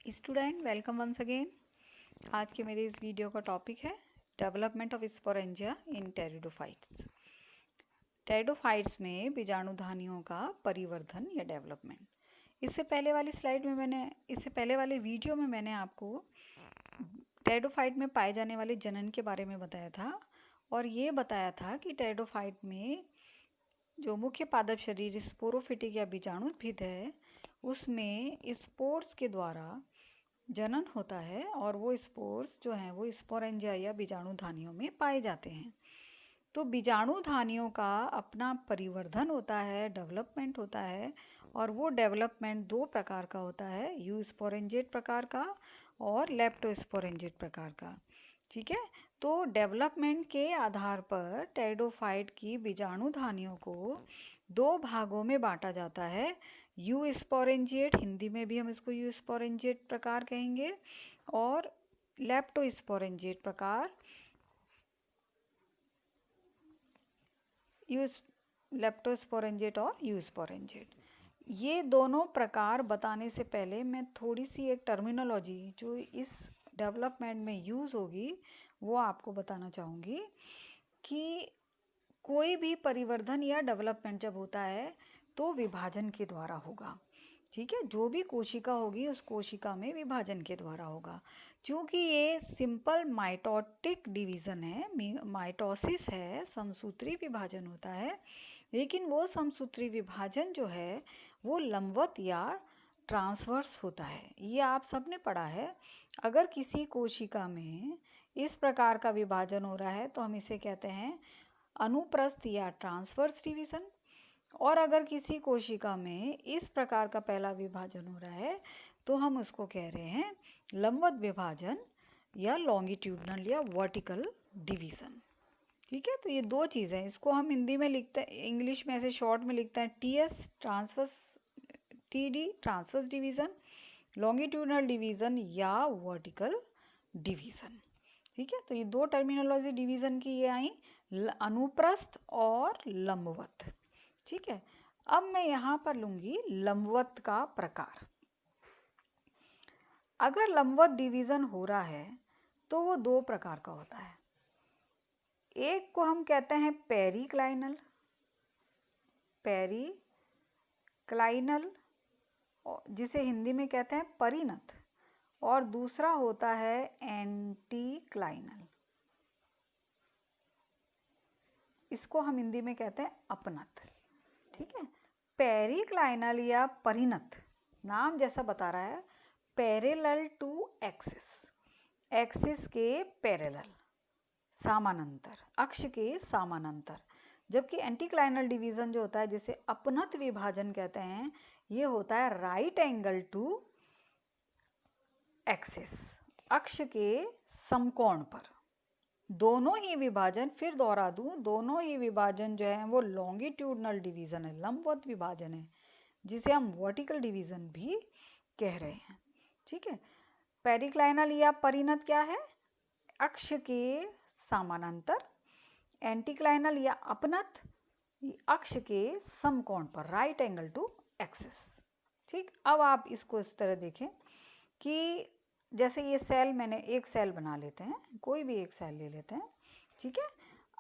Student welcome once again. आज के मेरे इस वीडियो का टॉपिक है development of sporangia in pteridophytes. Pteridophytes में बीजाणुधानियों का परिवर्धन या डेवलपमेंट। इससे पहले वाले वीडियो में मैंने आपको टेरिडोफाइट में पाए जाने वाले जनन के बारे में बताया था और ये बताया था कि टेरिडोफाइट में जो मुख्य पादप शरीर स्पोरोफिटिक या बीजाणुभिद है उसमें स्पोर्स के द्वारा जनन होता है और वो स्पोर्स जो हैं वो स्पोरेंजिया या बीजाणुधानियों में पाए जाते हैं। तो बीजाणुधानियों का अपना परिवर्धन होता है, डेवलपमेंट होता है और वो डेवलपमेंट दो प्रकार का होता है, यूस्पोरेंजिएट प्रकार का और लेप्टोस्पोरेंजिएट प्रकार का। ठीक है, तो डेवलपमेंट के आधार पर टेरिडोफाइट की बीजाणुधानियों को दो भागों में बांटा जाता है। यूस्पोरेंजिएट, हिंदी में भी हम इसको यूस्पोरेंजिएट प्रकार कहेंगे, और लेप्टोस्पोरेंजिएट प्रकार, लेप्टोस्पोरेंजिएट और यूस्पोरेंजिएट। ये दोनों प्रकार बताने से पहले मैं थोड़ी सी एक टर्मिनोलॉजी जो इस डेवलपमेंट में यूज़ होगी वो आपको बताना चाहूँगी कि कोई भी परिवर्धन या डेवलपमेंट जब होता है तो विभाजन के द्वारा होगा। ठीक है, जो भी कोशिका होगी उस कोशिका में विभाजन के द्वारा होगा। क्योंकि ये सिंपल माइटोटिक डिवीज़न है, माइटोसिस है, समसूत्री विभाजन होता है, लेकिन वो समसूत्री विभाजन जो है वो लंबवत या ट्रांसवर्स होता है। ये आप सबने पढ़ा है। अगर किसी कोशिका में इस प्रकार का विभाजन हो रहा है तो हम इसे कहते हैं अनुप्रस्थ या ट्रांसवर्स डिवीज़न, और अगर किसी कोशिका में इस प्रकार का पहला विभाजन हो रहा है तो हम उसको कह रहे हैं लंबवत विभाजन या लॉन्गिट्यूडनल या वर्टिकल डिवीज़न। ठीक है, तो ये दो चीज़ें, इसको हम हिंदी में लिखते हैं, इंग्लिश में ऐसे शॉर्ट में लिखते हैं TS transverse, TD transverse division, longitudinal division या वर्टिकल डिवीज़न। ठीक है, तो ये दो टर्मिनोलॉजी डिवीज़न की ये आई, अनुप्रस्थ और लंबवत। ठीक है, अब मैं यहाँ पर लूँगी लंबवत का प्रकार। अगर लंबवत डिवीज़न हो रहा है तो वो दो प्रकार का होता है। एक को हम कहते हैं पेरिक्लाइनल, जिसे हिंदी में कहते हैं परिणत, और दूसरा होता है एंटीक्लाइनल, इसको हम हिंदी में कहते हैं अपनत। ठीक है, पेरिक्लाइनल या परिणत नाम जैसा बता रहा है, पैरेलल टू एक्सिस, एक्सिस के पैरेलल, समानांतर, अक्ष के समानांतर। जबकि एंटीक्लाइनल डिवीज़न जो होता है जिसे अपनत विभाजन कहते हैं, ये होता है राइट एंगल टू एक्सिस, अक्ष के समकोण पर। दोनों ही विभाजन, फिर दोहरा दूं, दोनों ही विभाजन जो है वो लॉन्गिट्यूडनल डिवीज़न है, लंबवत विभाजन है, जिसे हम वर्टिकल डिवीज़न भी कह रहे हैं। ठीक है, पेरिक्लाइनल या परिणत क्या है? अक्ष के समानांतर। एंटीक्लाइनल या अपनत अक्ष के समकोण पर, राइट एंगल टू एक्सिस। ठीक, अब आप इसको इस तरह देखें कि जैसे ये सेल, मैंने एक सेल बना लेते हैं, कोई भी एक सेल ले लेते हैं। ठीक है,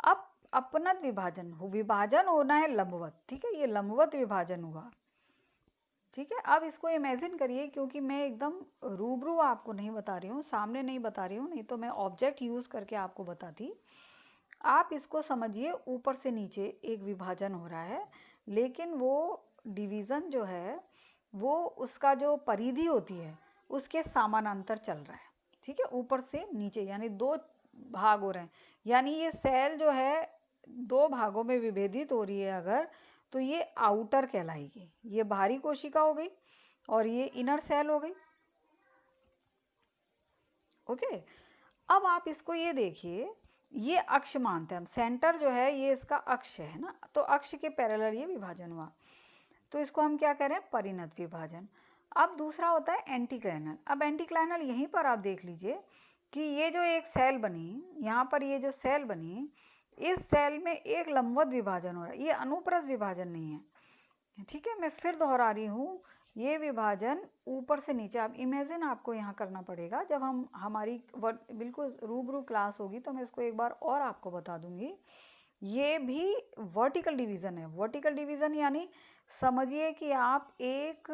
अब अपनत विभाजन होना है लंबवत। ठीक है, ये लंबवत विभाजन हुआ। ठीक है, अब इसको इमेजिन करिए, क्योंकि मैं एकदम रूबरू आपको नहीं बता रही हूँ, सामने नहीं बता रही हूँ, नहीं तो मैं ऑब्जेक्ट यूज़ करके आपको बताती। आप इसको समझिए, ऊपर से नीचे एक विभाजन हो रहा है, लेकिन वो डिवीज़न जो है वो उसका जो परिधि होती है उसके समानांतर चल रहा है। ठीक है, ऊपर से नीचे, यानी दो भाग हो रहे हैं, यानी ये सेल जो है दो भागों में विभेदित हो रही है अगर, तो ये आउटर कहलाएगी। ये बाहरी कोशिका हो गई और ये इनर सेल हो गई। ओके, अब आप इसको ये देखिए, ये अक्ष मानते हैं हम, सेंटर जो है ये इसका अक्ष है ना, तो अक्ष के पैरेलल ये विभाजन हुआ, तो इसको हम क्या कह रहे हैं? परिणत विभाजन। अब दूसरा होता है एंटीक्लाइनल। अब एंटीक्लाइनल यहीं पर आप देख लीजिए कि ये जो एक सेल बनी, यहाँ पर ये जो सेल बनी, इस सेल में एक लंबवत विभाजन हो रहा है, ये अनुप्रस्थ विभाजन नहीं है। ठीक है, मैं फिर दोहरा रही हूँ, ये विभाजन ऊपर से नीचे, आप इमेजिन आपको यहाँ करना पड़ेगा। जब हम हमारी बिल्कुल रूबरू क्लास होगी तो मैं इसको एक बार और आपको बता दूंगी। ये भी वर्टिकल डिवीज़न है। वर्टिकल डिवीज़न यानी समझिए कि आप एक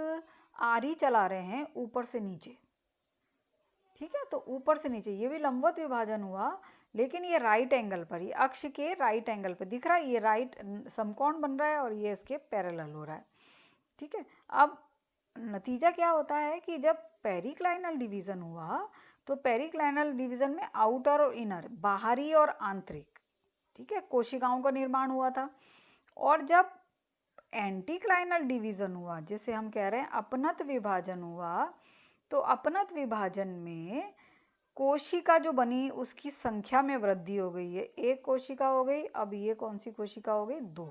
आरी चला रहे हैं ऊपर से नीचे, ठीक है। तो ऊपर से नीचे ये भी लंबवत विभाजन हुआ, लेकिन ये राइट एंगल पर, ये अक्ष के राइट एंगल पर दिख रहा है। ये राइट समकोण बन रहा है और ये इसके पैरेलल हो रहा है, ठीक है। अब नतीजा क्या होता है कि जब पेरिक्लाइनल डिवीज़न हुआ तो पेरिक्लाइनल डिवीज़न में आउटर और इनर, बाहरी और आंतरिक, ठीक है, कोशिकाओं का निर्माण हुआ था। और जब एंटीक्लाइनल डिवीज़न हुआ, जिसे हम कह रहे हैं अपनत विभाजन हुआ, तो अपनत विभाजन में कोशिका जो बनी उसकी संख्या में वृद्धि हो गई है। एक कोशिका हो गई, अब ये कौन सी कोशिका हो गई? 2,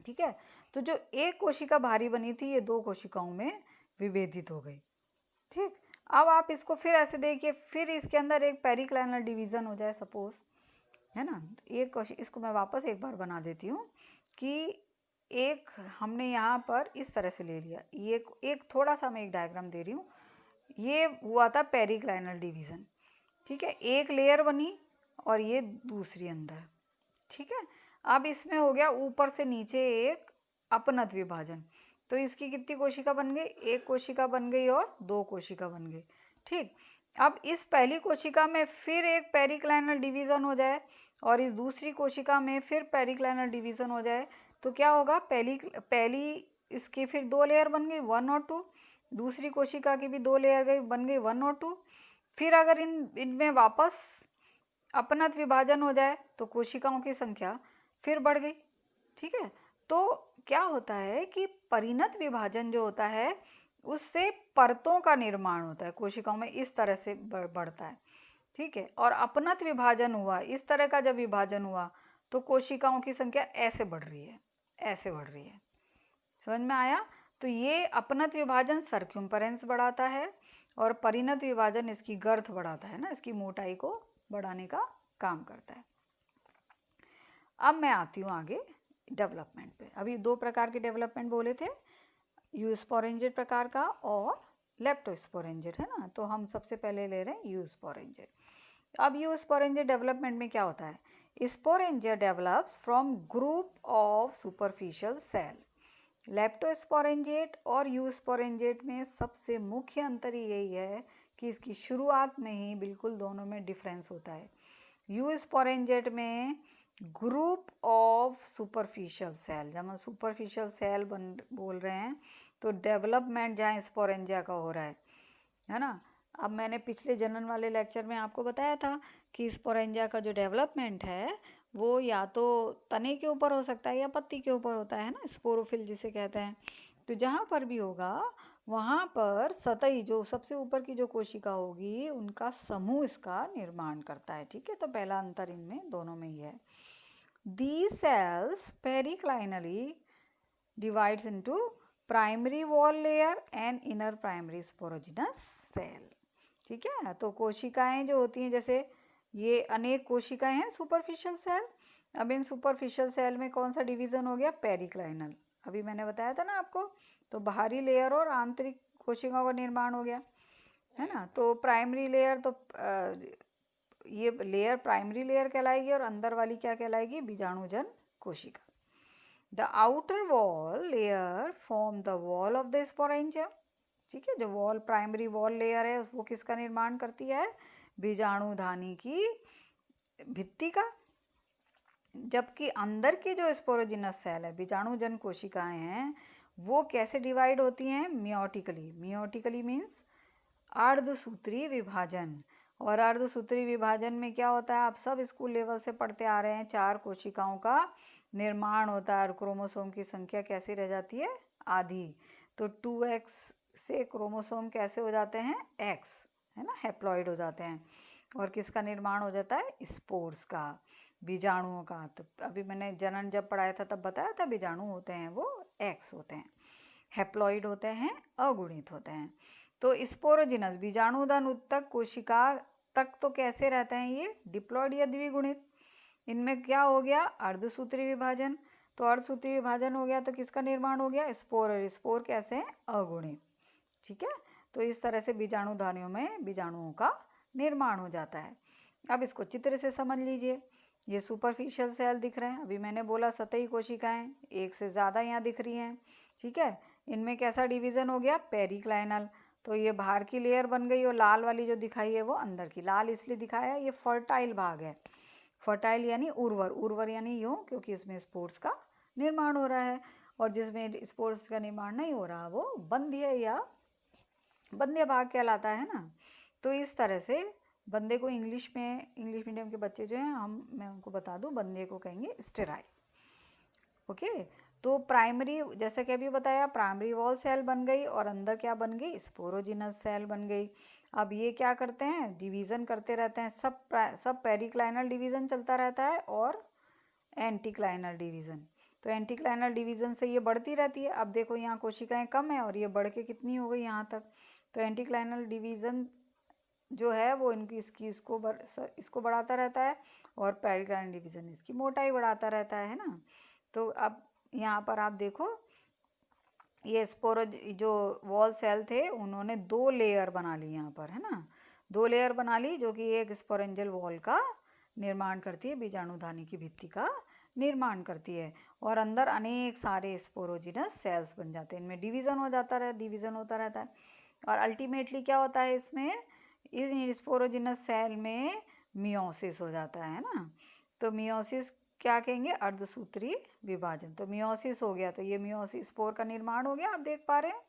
ठीक है। तो जो एक कोशिका भारी बनी थी ये 2 कोशिकाओं में विभेदित हो गई, ठीक। अब आप इसको फिर ऐसे देखिए, फिर इसके अंदर एक पेरिक्लाइनल डिवीज़न हो जाए सपोज, है ना। एक इसको मैं वापस एक बार बना देती हूँ कि एक हमने यहाँ पर इस तरह से ले लिया, ये एक थोड़ा सा मैं एक डायग्राम दे रही हूँ। ये हुआ था पेरिक्लाइनल डिवीज़न, ठीक है। एक लेयर बनी और ये दूसरी अंदर, ठीक है। अब इसमें हो गया ऊपर से नीचे एक अपनत विभाजन। तो इसकी कितनी कोशिका बन गई? एक कोशिका बन गई और 2 कोशिका बन गई, ठीक। अब इस पहली कोशिका में फिर एक पेरिक्लाइनल डिवीज़न हो जाए और इस दूसरी कोशिका में फिर पेरिक्लाइनल डिवीज़न हो जाए तो क्या होगा? पहली इसकी फिर 2 लेयर बन गई, 1 और 2। दूसरी कोशिका की भी 2 लेयर गई, बन गई 1 और 2। फिर अगर इनमें वापस अपनत विभाजन हो जाए तो कोशिकाओं की संख्या फिर बढ़ गई, ठीक है। तो क्या होता है कि परिणत विभाजन जो होता है उससे परतों का निर्माण होता है, कोशिकाओं में इस तरह से बढ़ता है, ठीक है। और अपनत विभाजन हुआ, इस तरह का जब विभाजन हुआ तो कोशिकाओं की संख्या ऐसे बढ़ रही है, ऐसे बढ़ रही है। समझ में आया? तो ये अपनत विभाजन सर्क्यूम्फरेंस बढ़ाता है और परिणत विभाजन इसकी गर्थ बढ़ाता है ना, इसकी मोटाई को बढ़ाने का काम करता है। अब मैं आती हूँ आगे डेवलपमेंट पे। अभी 2 प्रकार के डेवलपमेंट बोले थे, यूस्पोरेंजिएट प्रकार का और लेप्टोस्पोरेंजिएट, है ना। तो हम सबसे पहले ले रहे हैं यूस्पोरेंजिएट। अब यूस्पोरेंजिएट डेवलपमेंट में क्या होता है? Sporangia develops from group of superficial cell. Leptosporangiate और यूस्पोरेंजिएट में सबसे मुख्य अंतर यही है कि इसकी शुरुआत में ही बिल्कुल दोनों में डिफरेंस होता है। यूस्पोरेंजिएट में ग्रुप ऑफ सुपरफिशियल सेल, जब हम सुपरफिशियल सेल बोल रहे हैं तो डेवलपमेंट जहाँ स्पोरेंजिया का हो रहा है ना। अब मैंने पिछले जनन वाले लेक्चर में आपको बताया था कि स्पोरेंजिया का जो डेवलपमेंट है वो या तो तने के ऊपर हो सकता है या पत्ती के ऊपर होता है ना, स्पोरोफिल जिसे कहते हैं। तो जहाँ पर भी होगा वहाँ पर सतही जो सबसे ऊपर की जो कोशिका होगी उनका समूह इसका निर्माण करता है, ठीक है। तो पहला अंतर इनमें दोनों में ही है। These cells periclinally divides into primary wall layer and inner primary sporogenous cell, ठीक है। तो कोशिकाएं जो होती हैं, जैसे ये अनेक कोशिकाएं हैं सुपरफिशियल सेल। अब इन सुपरफिशियल सेल में कौन सा डिवीज़न हो गया? पेरिक्लाइनल। अभी मैंने बताया था ना आपको। तो बाहरी लेयर और आंतरिक कोशिकाओं का निर्माण हो गया, है ना। तो प्राइमरी लेयर, तो ये लेयर प्राइमरी लेयर कहलाएगी और अंदर वाली क्या कहलाएगी? बीजाणुजन कोशिका। The outer wall layer form the wall of the sporangium, ठीक है। जो वॉल प्राइमरी वॉल लेयर है वो किसका निर्माण करती है? बीजाणुधानी की भित्ति का। जबकि अंदर की जो स्पोरोजिनस सेल है, बीजाणुजन कोशिकाएं हैं, वो कैसे डिवाइड होती हैं? मियोटिकली। मियोटिकली मीन्स अर्धसूत्री विभाजन। और अर्धसूत्री विभाजन में क्या होता है? आप सब स्कूल लेवल से पढ़ते आ रहे हैं, 4 कोशिकाओं का निर्माण होता है और क्रोमोसोम की संख्या कैसी रह जाती है? आधी। तो 2x से क्रोमोसोम कैसे हो जाते हैं? x, है ना, हैप्लॉइड हो जाते हैं। और किसका निर्माण हो जाता है? स्पोर्स का, बीजाणुओं का। तो अभी मैंने जनन जब पढ़ाया था तब बताया था बीजाणु होते हैं वो x होते हैं, हैप्लॉइड होते हैं, अगुणित होते हैं। तो स्पोरोजिनस बीजाणुधन उत्तक कोशिका तक तो कैसे रहते हैं ये? डिप्लॉइड या द्विगुणित। इनमें क्या हो गया? अर्धसूत्री विभाजन। तो अर्धसूत्री विभाजन हो गया तो किसका निर्माण हो गया? स्पोर। और स्पोर कैसे हैं? अगुणित। ठीक है, तो इस तरह से बीजाणुधानियों में बीजाणुओं का निर्माण हो जाता है। अब इसको चित्र से समझ लीजिए। ये सुपरफिशियल सेल दिख रहे हैं, अभी मैंने बोला सतही कोशिकाएं, एक से ज़्यादा यहाँ दिख रही हैं। ठीक है, इनमें कैसा डिवीज़न हो गया? पेरिक्लाइनल। तो ये बाहर की लेयर बन गई और लाल वाली जो दिखाई है वो अंदर की। लाल इसलिए दिखाया है, ये फर्टाइल भाग है। फर्टाइल यानी उर्वर, उर्वर यानी यूँ, क्योंकि इसमें स्पोर्स का निर्माण हो रहा है। और जिसमें स्पोर्स का निर्माण नहीं हो रहा वो बंध्य या बंध्य भाग कहलाता है ना। तो इस तरह से बंदे को इंग्लिश में, इंग्लिश मीडियम के बच्चे जो हैं, मैं उनको बता दूं, बंदे को कहेंगे स्टेराइल। ओके, तो प्राइमरी, जैसा कि अभी बताया, प्राइमरी वॉल सेल बन गई और अंदर क्या बन गई? स्पोरोजिनस सेल बन गई। अब ये क्या करते हैं? डिवीज़न करते रहते हैं। सब पेरिक्लाइनल डिवीज़न चलता रहता है और एंटीक्लाइनल डिवीज़न। तो एंटीक्लाइनल डिवीज़न से ये बढ़ती रहती है। अब देखो यहाँ कोशिकाएं कम है और ये बढ़ के कितनी हो गई यहाँ तक। तो एंटीक्लाइनल डिवीज़न जो है वो इसको बढ़ाता रहता है और पेरिक्लाइनल डिवीज़न इसकी मोटाई बढ़ाता रहता है ना। तो अब यहाँ पर आप देखो, ये जो वॉल सेल थे उन्होंने 2 लेयर बना ली यहाँ पर, है ना। 2 लेयर बना ली जो कि एक स्पोरेंजियल वॉल का निर्माण करती है, बीजाणुधानी की भित्ति का निर्माण करती है। और अंदर अनेक सारे स्पोरोजिनस सेल्स बन जाते हैं, इनमें डिवीज़न होता रहता है। और अल्टीमेटली क्या होता है इसमें? इस स्पोरोजिनस सेल में मियोसिस हो जाता है ना। तो मियोसिस क्या कहेंगे? अर्धसूत्री विभाजन। तो मियोसिस हो गया, तो ये मियोसिस स्पोर का निर्माण हो गया, आप देख पा रहे हैं।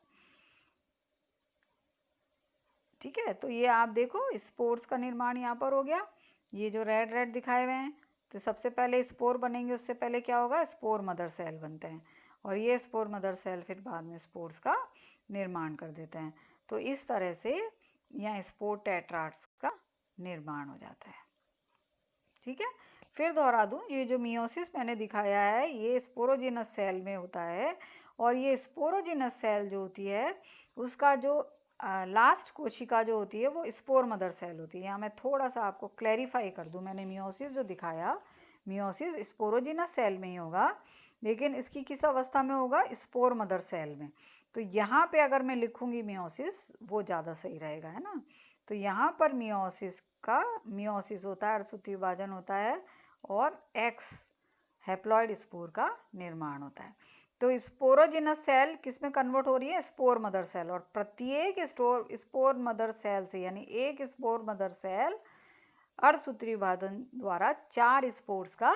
ठीक है, तो ये आप देखो स्पोर्स का निर्माण यहाँ पर हो गया। ये जो रेड रेड दिखाए हुए हैं, तो सबसे पहले स्पोर बनेंगे, उससे पहले क्या होगा? स्पोर मदर सेल बनते हैं और ये स्पोर मदर सेल फिर बाद में स्पोर्स का निर्माण कर देते हैं। तो इस तरह से यहाँ स्पोर टेट्राड्स का निर्माण हो जाता है। ठीक है, फिर दोहरा दूं, ये जो मियोसिस मैंने दिखाया है ये स्पोरोजिनस सेल में होता है। और ये स्पोरोजिनस सेल जो होती है उसका जो लास्ट कोशिका जो होती है वो स्पोर मदर सेल होती है। यहाँ मैं थोड़ा सा आपको क्लैरिफाई कर दूं, मैंने मियोसिस जो दिखाया, मियोसिस स्पोरोजिनस सेल में ही होगा, लेकिन इसकी किस अवस्था में होगा? स्पोर मदर सेल में। तो यहाँ पे अगर मैं लिखूँगी मियोसिस, वो ज़्यादा सही रहेगा, है ना। तो यहाँ पर मियोसिस होता है, अर्धसूत्री विभाजन होता है और एक्स हैप्लॉइड स्पोर का निर्माण होता है। तो स्पोरोजिनस सेल किस में कन्वर्ट हो रही है? Spore mother cell. और प्रत्येक स्पोर मदर सेल से, यानी एक स्पोर मदर सेल अर्धसूत्री विभाजन द्वारा 4 स्पोर्स का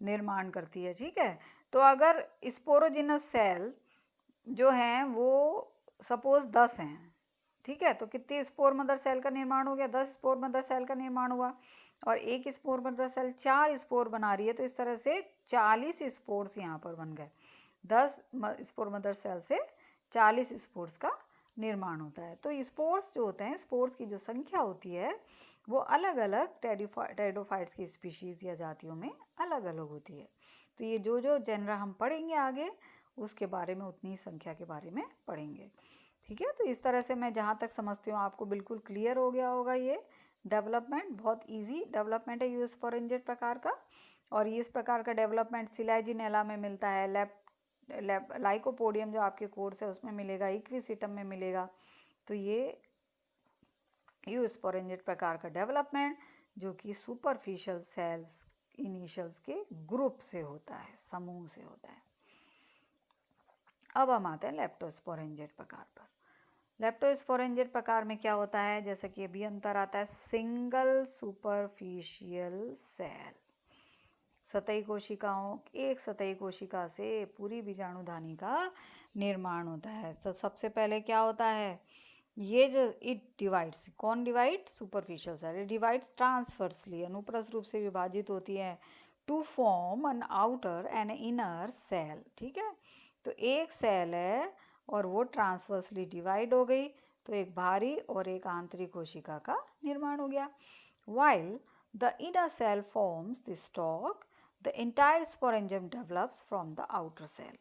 निर्माण करती है। ठीक है, तो अगर स्पोरोजिनस सेल जो हैं वो सपोज 10 हैं, ठीक है, तो कितने स्पोर मदर सेल का निर्माण हो गया? 10 स्पोर मदर सेल का निर्माण हुआ। और एक स्पोर मदर सेल 4 स्पोर बना रही है, तो इस तरह से 40 स्पोर्स यहाँ पर बन गए। 10 स्पोर मदर सेल से 40 स्पोर्स का निर्माण होता है। तो स्पोर्स जो होते हैं, स्पोर्स की जो संख्या होती है वो अलग अलग टेरिडोफाइट्स की स्पीशीज़ या जातियों में अलग अलग होती है। तो ये जो जो जेनरा हम पढ़ेंगे आगे, उसके बारे में उतनी संख्या के बारे में पढ़ेंगे। ठीक है, तो इस तरह से मैं जहाँ तक समझती हूँ आपको बिल्कुल क्लियर हो गया होगा। ये डेवलपमेंट बहुत इजी डेवलपमेंट है यूस्पोरेंजिएट प्रकार का। और ये इस प्रकार का डेवलपमेंट सिलाजिनेला में मिलता है, लाइकोपोडियम जो आपके कोर्स है उसमें मिलेगा, इक्विसिटम में मिलेगा। तो ये यूस्पोरेंजिएट प्रकार का डेवलपमेंट जो कि सुपरफिशियल सेल्स इनिशियल्स के ग्रुप से होता है, समूह से होता है। अब हम आते हैं लेप्टोस्पोरेंजिएट प्रकार पर। लेप्टोस्पोरेंजिएट प्रकार में क्या होता है? जैसे कि अभी अंतर आता है, सिंगल सुपरफिशियल सेल। सतही कोशिकाओं, एक सतही कोशिका से पूरी बीजाणुधानी का निर्माण होता है। तो सबसे पहले क्या होता है? ये जो इट डिवाइड्स, कौन divide? Superficial cell. It divides transversely, अनुप्रस्थ रूप से विभाजित होती है, to form an outer and inner cell. ठीक है, तो एक सेल है और वो ट्रांसवर्सली डिवाइड हो गई, तो एक बाहरी और एक आंतरिक कोशिका का निर्माण हो गया। While the inner cell forms the stalk, the entire sporangium develops from the outer cell.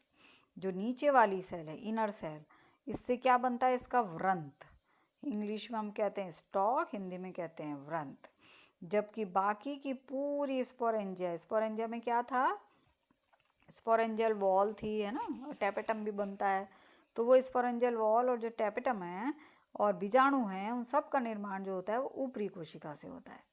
जो नीचे वाली सेल है, इनर सेल, इससे क्या बनता है? इसका व्रंत। इंग्लिश में हम कहते हैं स्टॉक, हिंदी में कहते हैं व्रंत। जबकि बाकी की पूरी स्पोरेंजिया में क्या था? स्पोरेंजियल वॉल थी, है ना, टैपेटम भी बनता है। तो वो स्पोरेंजियल वॉल और जो टैपेटम है और बीजाणु हैं, उन सब का निर्माण जो होता है वो ऊपरी कोशिका से होता है।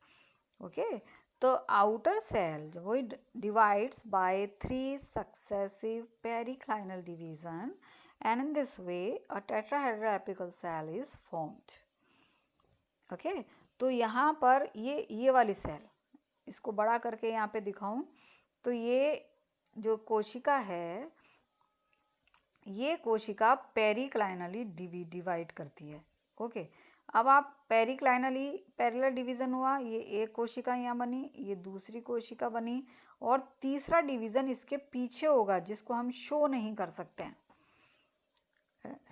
ओके, तो आउटर सेल जो वही divides by 3 successive periclinal division and in this way a tetrahedral apical cell is formed. Okay, तो यहाँ पर ये वाली सेल, इसको बड़ा करके यहाँ पे दिखाऊं तो ये जो कोशिका है, ये कोशिका पेरिक्लाइनली डिवाइड करती है। ओके, अब आप पेरिक्लाइनली पैरेलल डिवीजन हुआ, ये एक कोशिका यहाँ बनी, ये दूसरी कोशिका बनी, और तीसरा डिवीजन इसके पीछे होगा जिसको हम शो नहीं कर सकते हैं।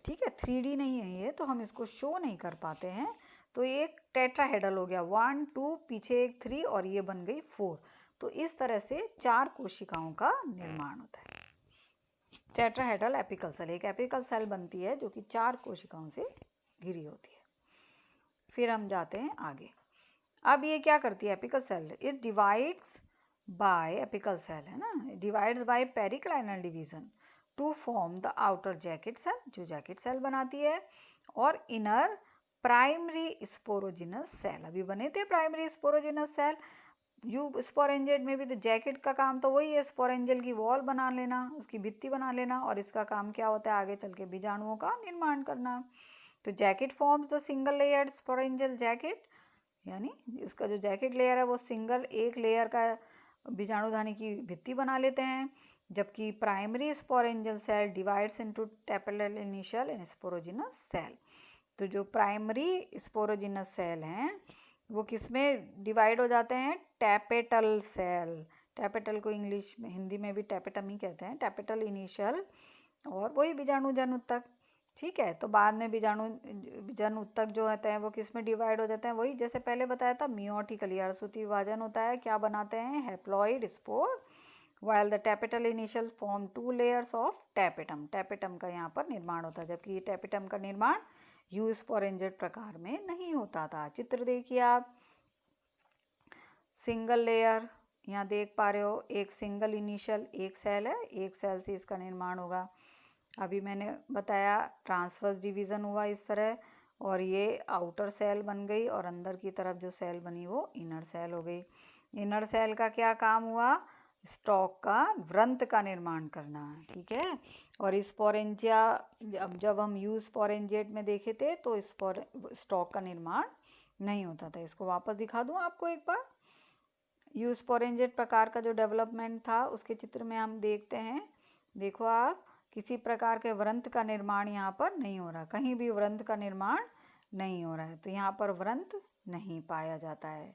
ठीक है, 3D नहीं है ये, तो हम इसको शो नहीं कर पाते हैं। तो ये एक टेट्राहेड्रल हो गया, 1 2 पीछे एक 3 और ये बन गई 4। तो इस तरह से 4 कोशिकाओं का निर्माण होता है। टेट्राहेड्रल एपिकल सेल, एक एपिकल सेल बनती है जो कि 4 कोशिकाओं से घिरी होती है। फिर हम जाते हैं आगे। अब ये क्या करती है apical cell? It divides by, apical cell है ना, divides by periclinal division to form the outer jacket cell, जो जैकेट सेल बनाती है, और इनर प्राइमरी स्पोरोजिनस सेल। अभी बने थे प्राइमरी स्पोरोजिनस सेल। यू स्पोरेंजियड में भी तो जैकेट का काम तो वही है, स्पोरेंजियल की वॉल बना लेना, उसकी भित्ति बना लेना, और इसका काम क्या होता है आगे चल के बीजाणुओं का निर्माण करना। तो jacket forms the single layered sporangial jacket, यानी इसका जो जैकेट लेयर है वो सिंगल एक लेयर का बीजाणुधानी की भित्ति बना लेते हैं, जबकि primary sporangial cell divides into tapetal initial and sporogenous cell. तो जो प्राइमरी स्पोरोजिनस सेल हैं वो किसमें डिवाइड हो जाते हैं? टैपेटल सेल। टैपेटल को इंग्लिश में, हिंदी में भी टैपेटम ही कहते हैं, टैपेटल इनिशियल, और वही बीजाणु जन उत्तक। ठीक है, तो बाद में बीजाणु जन उत्तक जो होते हैं वो किस में डिवाइड हो जाते हैं? वही जैसे पहले बताया था, मियोटिकली, अर्धसूत्री विभाजन होता है। क्या बनाते हैं? Haploid spore, while the tapetal initial form 2 layers of tapetum। tapetum का यहाँ पर निर्माण होता है, जबकि ये tapetum का निर्माण यूस्पोरेंजियड प्रकार में नहीं होता था। चित्र देखिए आप, सिंगल लेयर यहाँ देख पा रहे हो, एक सिंगल इनिशियल एक सेल है, एक सेल से इसका निर्माण होगा। अभी मैंने बताया ट्रांसवर्स डिवीज़न हुआ इस तरह, और ये आउटर सेल बन गई, और अंदर की तरफ जो सेल बनी वो इनर सेल हो गई। इनर सेल का क्या काम हुआ? स्टॉक का, व्रंत का निर्माण करना। ठीक है, और स्पोरेंजिया, जब हम यूस्पोरेंजिएट में देखे थे तो स्टॉक का निर्माण नहीं होता था। इसको वापस दिखा दूं आपको एक बार। यूस्पोरेंजिएट प्रकार का जो डेवलपमेंट था उसके चित्र में हम देखते हैं। देखो आप, किसी प्रकार के व्रंत का निर्माण यहाँ पर नहीं हो रहा, कहीं भी व्रंत का निर्माण नहीं हो रहा है, तो यहाँ पर व्रंत नहीं पाया जाता है,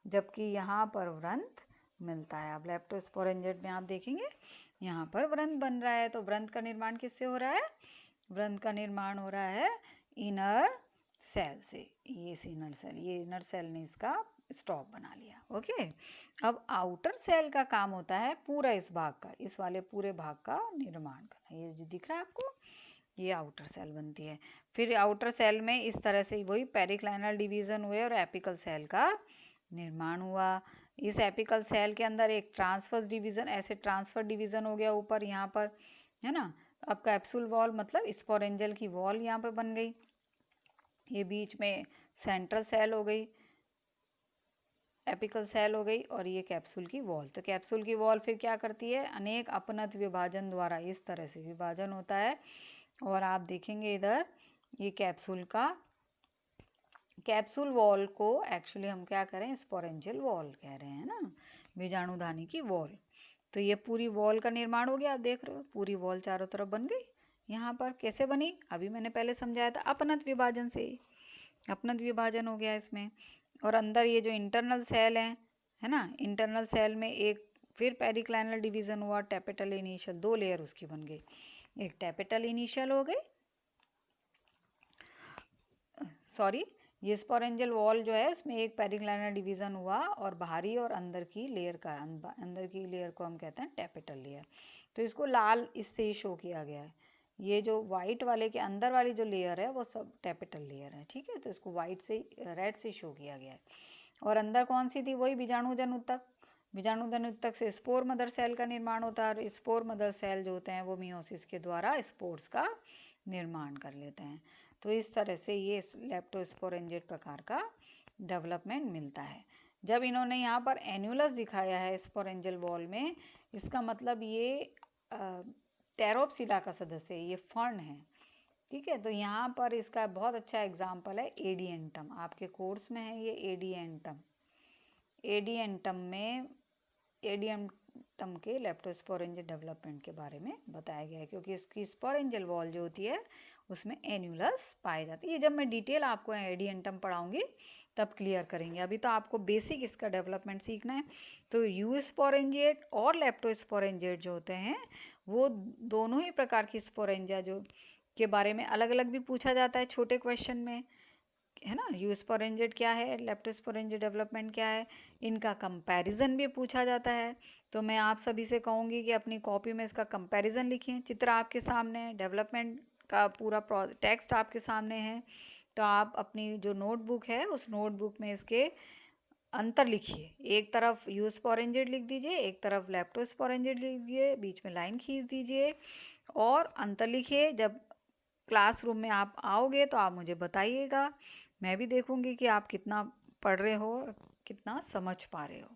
जबकि यहाँ पर व्रंत मिलता है। अब लेप्टोस्पोरेंजिएट में आप देखेंगे यहाँ पर व्रंत बन रहा है। तो व्रंत का निर्माण किससे हो रहा है? व्रंत का निर्माण हो रहा है इनर सेल से। ये इनर सेल, ये इनर सेल ने इसका स्टॉक बना लिया। ओके, अब आउटर सेल का काम होता है पूरा इस भाग का, इस वाले पूरे भाग का निर्माण करना। ये जो दिख रहा है आपको, ये आउटर सेल बनती है। फिर आउटर सेल में इस तरह से वही पेरिक्लाइनल डिवीजन हुए और एपिकल सेल का निर्माण हुआ। इस एपिकल सेल के अंदर एक ट्रांसवर्स डिवीजन, ऐसे ट्रांसफर डिवीजन हो गया ऊपर यहाँ पर, है ना। अब कैप्सूल वॉल मतलब स्पोरेंजियल की वॉल यहाँ पर बन गई, ये बीच में सेंट्रल सेल हो गई, एपिकल सेल हो गई, और ये कैप्सूल की वॉल। तो कैप्सूल की वॉल फिर क्या करती है? अनेक अपनत विभाजन द्वारा इस तरह से विभाजन होता है, और आप देखेंगे इधर ये कैप्सूल वॉल को एक्चुअली हम क्या करें? स्पोरेंजियल वॉल कह रहे हैं ना, बीजाणुधानी की वॉल। तो ये पूरी वॉल का निर्माण हो गया, आप देख रहे हो पूरी वॉल चारों तरफ बन गई। यहाँ पर कैसे बनी? अभी मैंने पहले समझाया था, अपनत विभाजन से। अपनत विभाजन हो गया इसमें, और अंदर ये जो इंटरनल सेल है ना, इंटरनल सेल में एक फिर पेरिक्लाइनल डिवीजन हुआ, टैपेटल इनिशियल, 2 लेयर उसकी बन गई। एक टैपेटल इनिशियल हो गई, सॉरी, ये स्पोरेंजियल वॉल जो है इसमें एक पेरिक्लाइनल डिवीजन हुआ, और बाहरी और अंदर की लेयर का, अंदर की लेयर को हम कहते हैं टैपेटल लेयर। तो इसको लाल इससे शो किया गया है। ये जो वाइट वाले के अंदर वाली जो लेयर है वो सब टैपेटल लेयर है। ठीक है, तो इसको वाइट से, रेड से शो किया गया है। और अंदर कौन सी थी? वही बीजाणु जन उत्तक, बीजाणुधन ऊतक से स्पोर मदर सेल का निर्माण होता है और स्पोर मदर सेल जो होते हैं वो मियोसिस के द्वारा स्पोर्स का निर्माण कर लेते हैं। तो इस तरह से ये लेप्टोस्पोरेंजिएट प्रकार का डेवलपमेंट मिलता है। जब इन्होंने यहाँ पर एन्युलस दिखाया है स्पोरेंजियल वॉल में, इसका मतलब ये टेरोप्सिडा का सदस्य है, ये फर्न है। ठीक है, तो यहाँ पर इसका बहुत अच्छा एग्जाम्पल है एडिएंटम, आपके कोर्स में है ये एडिएंटम। एडिएंटम में एडिएंटम के लेप्टोस्पोरेंजियल डेवलपमेंट के बारे में बताया गया है, क्योंकि इसकी स्पोरेंजियल वॉल जो होती है उसमें एन्युलस पाए जाते हैं। ये जब मैं डिटेल आपको एडिएंटम पढ़ाऊंगी तब क्लियर करेंगे, अभी तो आपको बेसिक इसका डेवलपमेंट सीखना है। तो यूस्पोरेंजिएट और लेप्टोस्पोरेंजिएट जो होते हैं वो दोनों ही प्रकार की स्पोरेंजिया जो के बारे में अलग अलग भी पूछा जाता है छोटे क्वेश्चन में, है ना। यूस्पोरेंजिएट क्या है, लेप्टोस्पोरेंजिएट डेवलपमेंट क्या है, इनका कंपैरिजन भी पूछा जाता है। तो मैं आप सभी से कहूँगी कि अपनी कॉपी में इसका कंपैरिजन लिखें। चित्र आपके सामने है, डेवलपमेंट का पूरा टेक्स्ट आपके सामने है, तो आप अपनी जो नोटबुक है उस नोटबुक में इसके अंतर लिखिए। एक तरफ यूस्पोरेंजिएट लिख दीजिए, एक तरफ लेप्टोस्पोरेंजिएट लिख दीजिए, बीच में लाइन खींच दीजिए और अंतर लिखिए। जब क्लासरूम में आप आओगे तो आप मुझे बताइएगा, मैं भी देखूंगी कि आप कितना पढ़ रहे हो, कितना समझ पा रहे हो।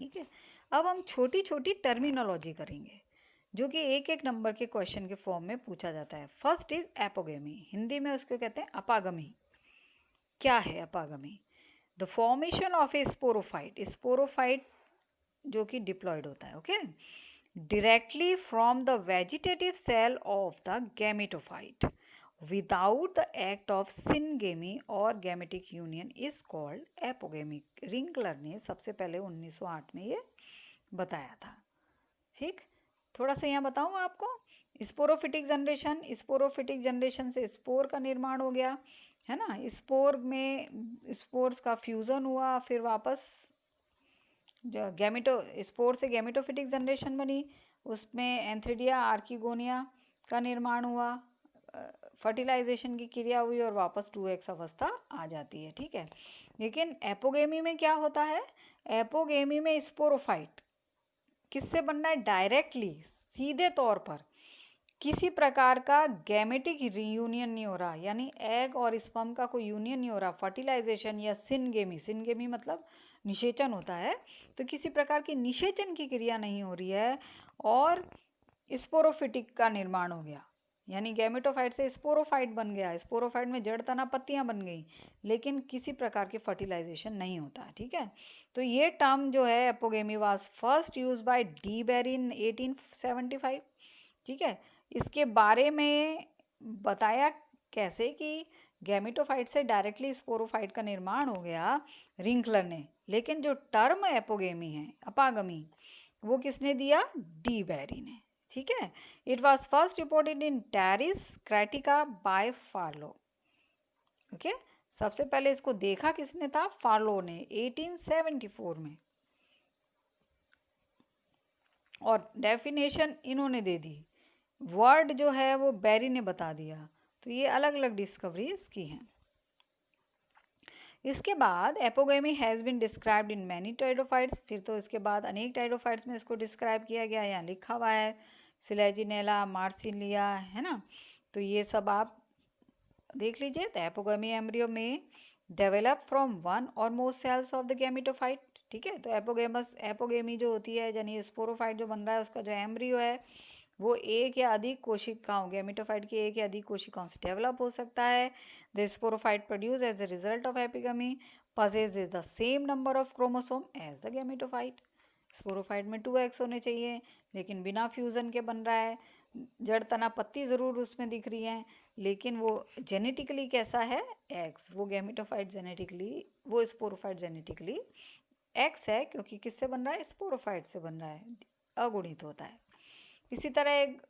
ठीक है, अब हम छोटी छोटी टर्मिनोलॉजी करेंगे जो कि एक एक नंबर के क्वेश्चन के फॉर्म में पूछा जाता है। फर्स्ट इज एपोगेमी, हिंदी में उसको कहते हैं अपागमी। क्या है apogamy? The formation of a sporophyte, sporophyte जो कि डिप्लॉयड होता है, okay, directly from the vegetative cell of the gametophyte without the act of syngamy or gametic union is called apogamy। रिंकलर ने सबसे पहले 1908 में ये बताया था। ठीक, थोड़ा सा यहाँ बताऊँ आपको। स्पोरोफिटिक जनरेशन, स्पोरोफिटिक जनरेशन से स्पोर का निर्माण हो गया, है ना। स्पोर में स्पोर्स का फ्यूजन हुआ, फिर वापस गैमेटो स्पोर से गैमेटोफिटिक जनरेशन बनी, उसमें एंथ्रिडिया आर्किगोनिया का निर्माण हुआ, फर्टिलाइजेशन की क्रिया हुई और वापस 2x अवस्था आ जाती है। ठीक है, लेकिन एपोगेमी में क्या होता है? एपोगेमी में स्पोरोफाइट किससे बन रहा है? डायरेक्टली, सीधे तौर पर किसी प्रकार का गैमेटिक रीयूनियन नहीं हो रहा, यानी एग और स्पर्म का कोई यूनियन नहीं हो रहा, फर्टिलाइजेशन या सिनगेमी, सिनगेमी मतलब निषेचन होता है, तो किसी प्रकार की निषेचन की क्रिया नहीं हो रही है और स्पोरोफिटिक का निर्माण हो गया, यानी गैमेटोफाइट से स्पोरोफाइट बन गया, स्पोरोफाइट में जड़ तना पत्तियां बन गई, लेकिन किसी प्रकार की फर्टिलाइजेशन नहीं होता। ठीक है, तो ये टर्म जो है apogamy was first use by de Bary in 1875। ठीक है, इसके बारे में बताया कैसे कि गैमेटोफाइट से डायरेक्टली स्पोरोफाइट का निर्माण हो गया रिंकलर ने, लेकिन जो टर्म एपोगेमी है, अपागमी, वो किसने दिया? डी बेरी ने। ठीक है, it was first reported in Pteris cretica by Farlow. Okay, सबसे पहले इसको देखा किसने था? फार्लो ने 1874 में, और डेफिनेशन इन्होंने दे दी, वर्ड जो है वो बेरी ने बता दिया। तो ये अलग अलग डिस्कवरीज की हैं। इसके बाद apogamy has been described in many pteridophytes, फिर तो इसके बाद अनेक टाइडोफाइट्स में इसको डिस्क्राइब किया गया, यहाँ लिखा हुआ है सिलेजिनेला, मार्सिलिया, है ना। तो ये सब आप देख लीजिए। तो एपोगेमी एम्ब्रियो में डेवलप फ्रॉम वन और more cells of the gametophyte. ठीक है, तो एपोगेमी जो होती है, यानी स्पोरोफाइट जो बन रहा है, उसका जो एम्ब्रियो है वो एक या अधिक कोशिकाओं, गैमेटोफाइट की एक या अधिक कोशिकाओं से डेवलप हो सकता है। The sporophyte produce as a result of apogamy possesses the same number of chromosome as the gametophyte. Sporophyte में 2x होने चाहिए, लेकिन बिना फ्यूजन के बन रहा है। जड़ तना पत्ती ज़रूर उसमें दिख रही है, लेकिन वो जेनेटिकली कैसा है? x। वो गैमेटोफाइट जेनेटिकली, वो स्पोरोफाइट जेनेटिकली x है, क्योंकि किससे बन रहा है? स्पोरोफाइट से बन रहा है, अगुणित होता है। इसी तरह एक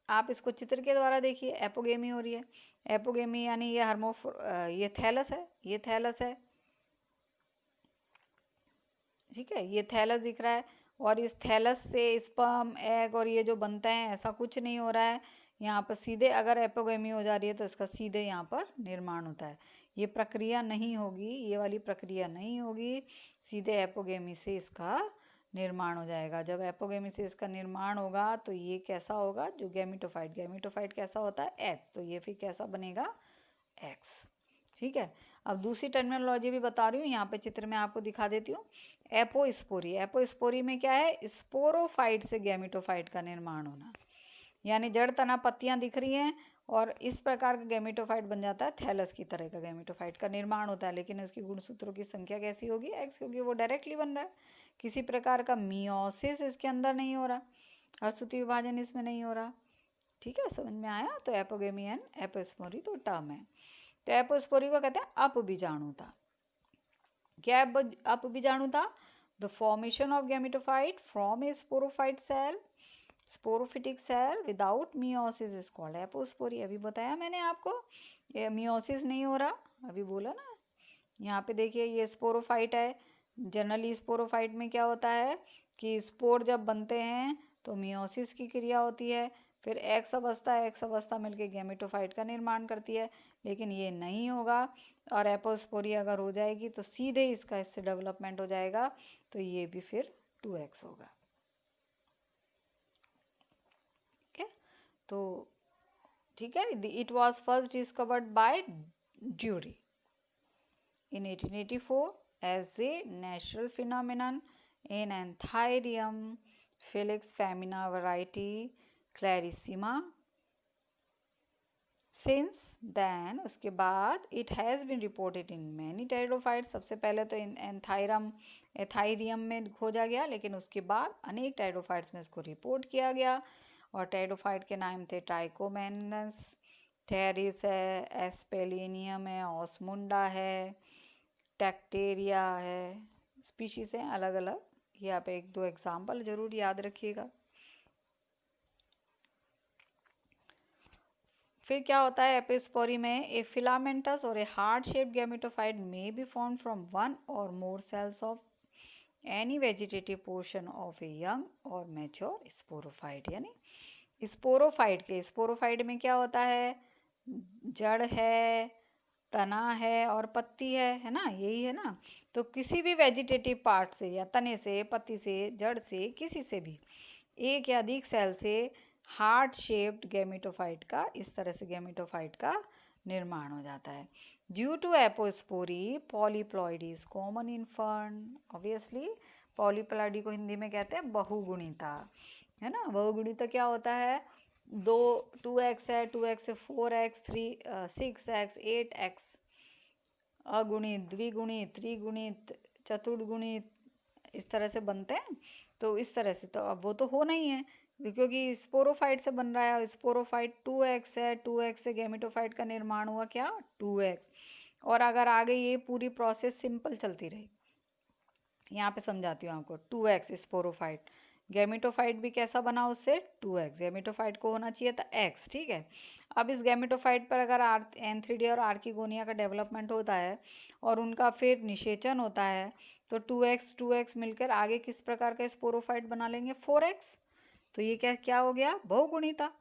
आप इसको चित्र के द्वारा देखिए, एपोगेमी हो रही है। एपोगेमी यानी ये ये थैलस है, ये थैलस है। ठीक है, ये थैलस दिख रहा है, और इस थैलस से स्पर्म, एग और ये जो बनता है, ऐसा कुछ नहीं हो रहा है। यहाँ पर सीधे अगर एपोगेमी हो जा रही है तो इसका सीधे यहाँ पर निर्माण होता है। ये प्रक्रिया नहीं होगी, ये वाली प्रक्रिया नहीं होगी, सीधे एपोगेमी से इसका निर्माण हो जाएगा। जब एपोगेमी से इसका निर्माण होगा तो ये कैसा होगा, जो गैमेटोफाइट, गैमेटोफाइट कैसा होता है एक्स, तो ये फिर कैसा बनेगा एक्स। ठीक है, अब दूसरी टर्मिनोलॉजी भी बता रही हूँ, यहाँ पे चित्र में आपको दिखा देती हूँ। एपोस्पोरी, एपोस्पोरी में क्या है, स्पोरोफाइट से गैमेटोफाइट का निर्माण होना, यानी जड़ तना पत्तियां दिख रही हैं और इस प्रकार का गैमेटोफाइट बन जाता है, थैलस की तरह का गैमेटोफाइट का निर्माण होता है, लेकिन उसकी गुणसूत्रों की संख्या कैसी होगी, एक्स, क्योंकि वो डायरेक्टली बन रहा है, किसी प्रकार का मियोसिस इसके अंदर नहीं हो रहा, हर्षुति विभाजन इसमें नहीं हो रहा। ठीक है, समझ में आया। तो एपोगेमी एंड एपोस्पोरी तो टर्म है। तो एपोस्पोरी को कहते हैं अपबीजाणुता। क्या अपबीजाणुता, the formation of gametophyte from a sporophyte cell, sporophytic cell without meiosis is called apospory. अभी बताया मैंने आपको, ये मियोसिस नहीं हो रहा, अभी बोला ना। यहाँ पे देखिए ये स्पोरोफाइट है। जनरली स्पोरोफाइट में क्या होता है कि स्पोर जब बनते हैं तो मियोसिस की क्रिया होती है, फिर एक्स अवस्था मिलकर गैमेटोफाइट का निर्माण करती है, लेकिन ये नहीं होगा। और एपोस्पोरी अगर हो जाएगी तो सीधे इसका इससे डेवलपमेंट हो जाएगा, तो ये भी फिर 2x होगा। तो ठीक है, it was first discovered by ड्यूरी in 1884 as a natural phenomenon in Anthurium felix femina variety clarissima. Since then उसके बाद it has been reported in many pteridophytes। सबसे पहले तो एथाइरियम में खोजा गया, लेकिन उसके बाद अनेक pteridophytes में इसको रिपोर्ट किया गया। और pteridophyte के नाम थे ट्राइकोमेनस, टेरिस है, एस्पेलिनियम है, ऑस्मुंडा है, टैक्टेरिया है, स्पीशीज हैं अलग अलग। ये आप एक दो एग्जाम्पल जरूर याद रखिएगा। फिर क्या होता है एपोस्पोरी में, ए फिलामेंटस और a heart shaped gametophyte may be form from one और more cells of any vegetative portion of a young और मैच्योर स्पोरोफाइट। यानी स्पोरोफाइट में क्या होता है, जड़ है, तना है और पत्ती है ना, यही है ना। तो किसी भी वेजिटेटिव पार्ट से या तने से, पत्ती से, जड़ से, किसी से भी एक या अधिक सेल से हार्ट शेप्ड गैमेटोफाइट का, इस तरह से गैमेटोफाइट का निर्माण हो जाता है। Due to apospory polyploidy is common in fern. Obviously polyploidy को हिंदी में कहते हैं बहुगुणिता, है ना। बहुगुणिता क्या होता है, 2x है, 2x से 4x, 6x, 8x, अगुणित, द्विगुणित, त्रिगुणित, चतुर्गुणित, इस तरह से बनते हैं। तो इस तरह से तो अब वो तो होना ही है, क्योंकि स्पोरोफाइट से बन रहा है। स्पोरोफाइट 2x है, 2x से गैमेटोफाइट का निर्माण हुआ क्या, 2x। और अगर आगे ये पूरी प्रोसेस सिंपल चलती रही, यहाँ पे समझाती हूँ आपको। 2x स्पोरोफाइट, गैमेटोफाइट भी कैसा बना उससे, 2x। गैमेटोफाइट को होना चाहिए था x, ठीक है। अब इस गैमेटोफाइट पर अगर एंथ्रीडिया और आर्किगोनिया का डेवलपमेंट होता है और उनका फिर निषेचन होता है, तो 2x मिलकर आगे किस प्रकार का स्पोरोफाइट बना लेंगे, 4x। तो ये क्या हो गया, बहुगुणिता,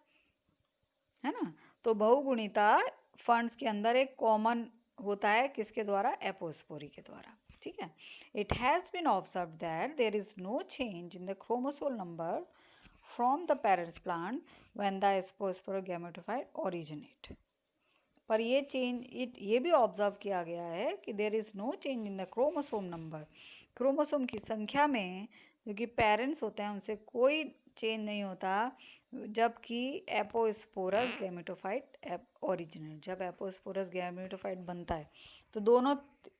है ना। तो बहुगुणिता फंड्स के अंदर एक कॉमन होता है, किसके द्वारा, एपोस्पोरी के द्वारा। ठीक है, it has been observe that there is no change in the chromosome number from the parents plant when the apospore gametophyte originate. पर ये भी ऑब्जर्व किया गया है कि there is no change in the chromosome number, chromosome की संख्या में जो कि पेरेंट्स होते हैं उनसे कोई चेंज नहीं होता, जबकि एपोस्पोरस गैमेटोफाइट ओरिजिनल, जब एपोस्पोरस गैमेटोफाइट बनता है तो दोनों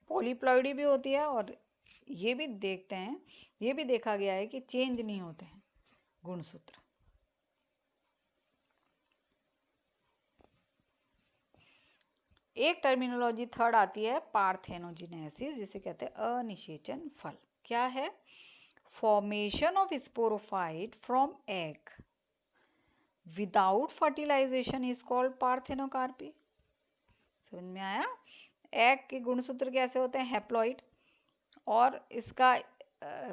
पॉलीप्लॉइडी भी होती है। और ये भी देखते हैं, ये भी देखा गया है कि चेंज नहीं होते हैं गुणसूत्र। एक टर्मिनोलॉजी थर्ड आती है पार्थेनोजेनेसिस, जिसे कहते हैं अनिषेचन फल। क्या है, formation of sporophyte from egg without fertilisation is called parthenocarpy. समझ में आया। एग के गुणसूत्र कैसे होते हैं, हैप्लॉइड, और इसका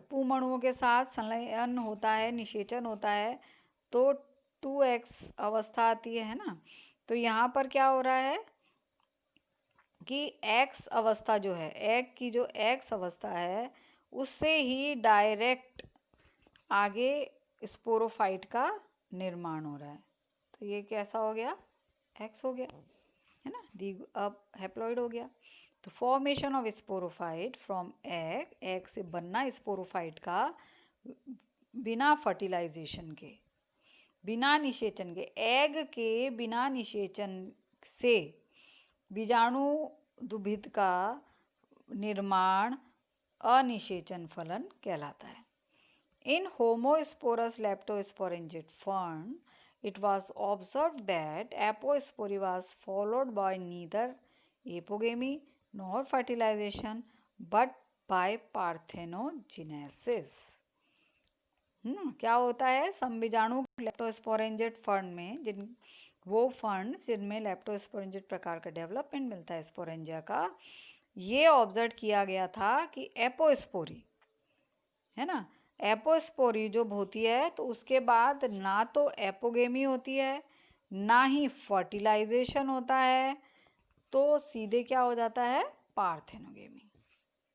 पुंमणुओं के साथ संलयन होता है, निषेचन होता है, तो 2x अवस्था आती है ना। तो यहाँ पर क्या हो रहा है कि x अवस्था जो है, एग की जो x अवस्था है उससे ही डायरेक्ट आगे स्पोरोफाइट का निर्माण हो रहा है। तो ये कैसा हो गया, x हो गया, है ना, अब हैप्लॉइड हो गया। तो formation of sporophyte from egg, egg से बनना स्पोरोफाइट का बिना फर्टिलाइजेशन के, बिना निषेचन के, एग के बिना निषेचन से बीजाणु दुभिद का निर्माण अनिषेचन फलन कहलाता है। In Homosporous leptosporangid fern, it was observed that apospory was followed by neither apogamy nor fertilization but by parthenogenesis. क्या होता है, समबीजाणु लेप्टोस्पोरेंजिड फर्न में, वो फर्न जिनमें लेप्टोस्पोरेंजिड प्रकार का डेवलपमेंट मिलता है स्पोरेंजिया का, ये ऑब्जर्व किया गया था कि एपोस्पोरी है ना, एपोस्पोरी जो होती है तो उसके बाद ना तो एपोगेमी होती है ना ही फर्टिलाइजेशन होता है, तो सीधे क्या हो जाता है, पार्थेनोगेमी।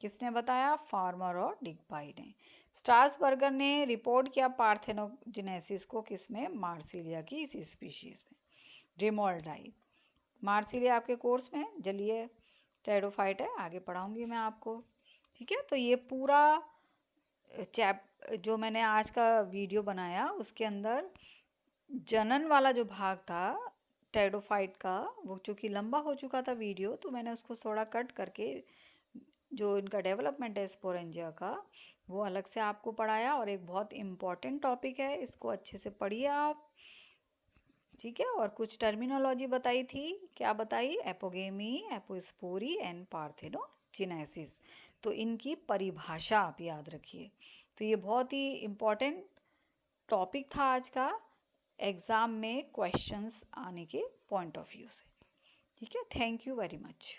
किसने बताया, फार्मर और डिकबाई ने। स्ट्रासबर्गर ने रिपोर्ट किया पार्थेनोजेनेसिस को किसमें, मार्सिलिया की इस स्पीशीज में, रिमोल्डाई। मार्सिलिया आपके कोर्स में जलीय टेरोफाइट है, आगे पढ़ाऊंगी मैं आपको, ठीक है। तो ये पूरा जो मैंने आज का वीडियो बनाया उसके अंदर जनन वाला जो भाग था टेरोफाइट का, वो चूँकि लंबा हो चुका था वीडियो, तो मैंने उसको थोड़ा कट करके जो इनका डेवलपमेंट है स्पोरेंजिया का, वो अलग से आपको पढ़ाया। और एक बहुत इम्पॉर्टेंट टॉपिक है, इसको अच्छे से पढ़िए आप, ठीक है। और कुछ टर्मिनोलॉजी बताई थी, क्या बताई, एपोगेमी, एपोस्पोरी एंड पार्थेनोजेनेसिस। तो इनकी परिभाषा आप याद रखिए। तो ये बहुत ही इम्पॉर्टेंट टॉपिक था आज का, एग्ज़ाम में क्वेश्चंस आने के पॉइंट ऑफ व्यू से, ठीक है। Thank you very much.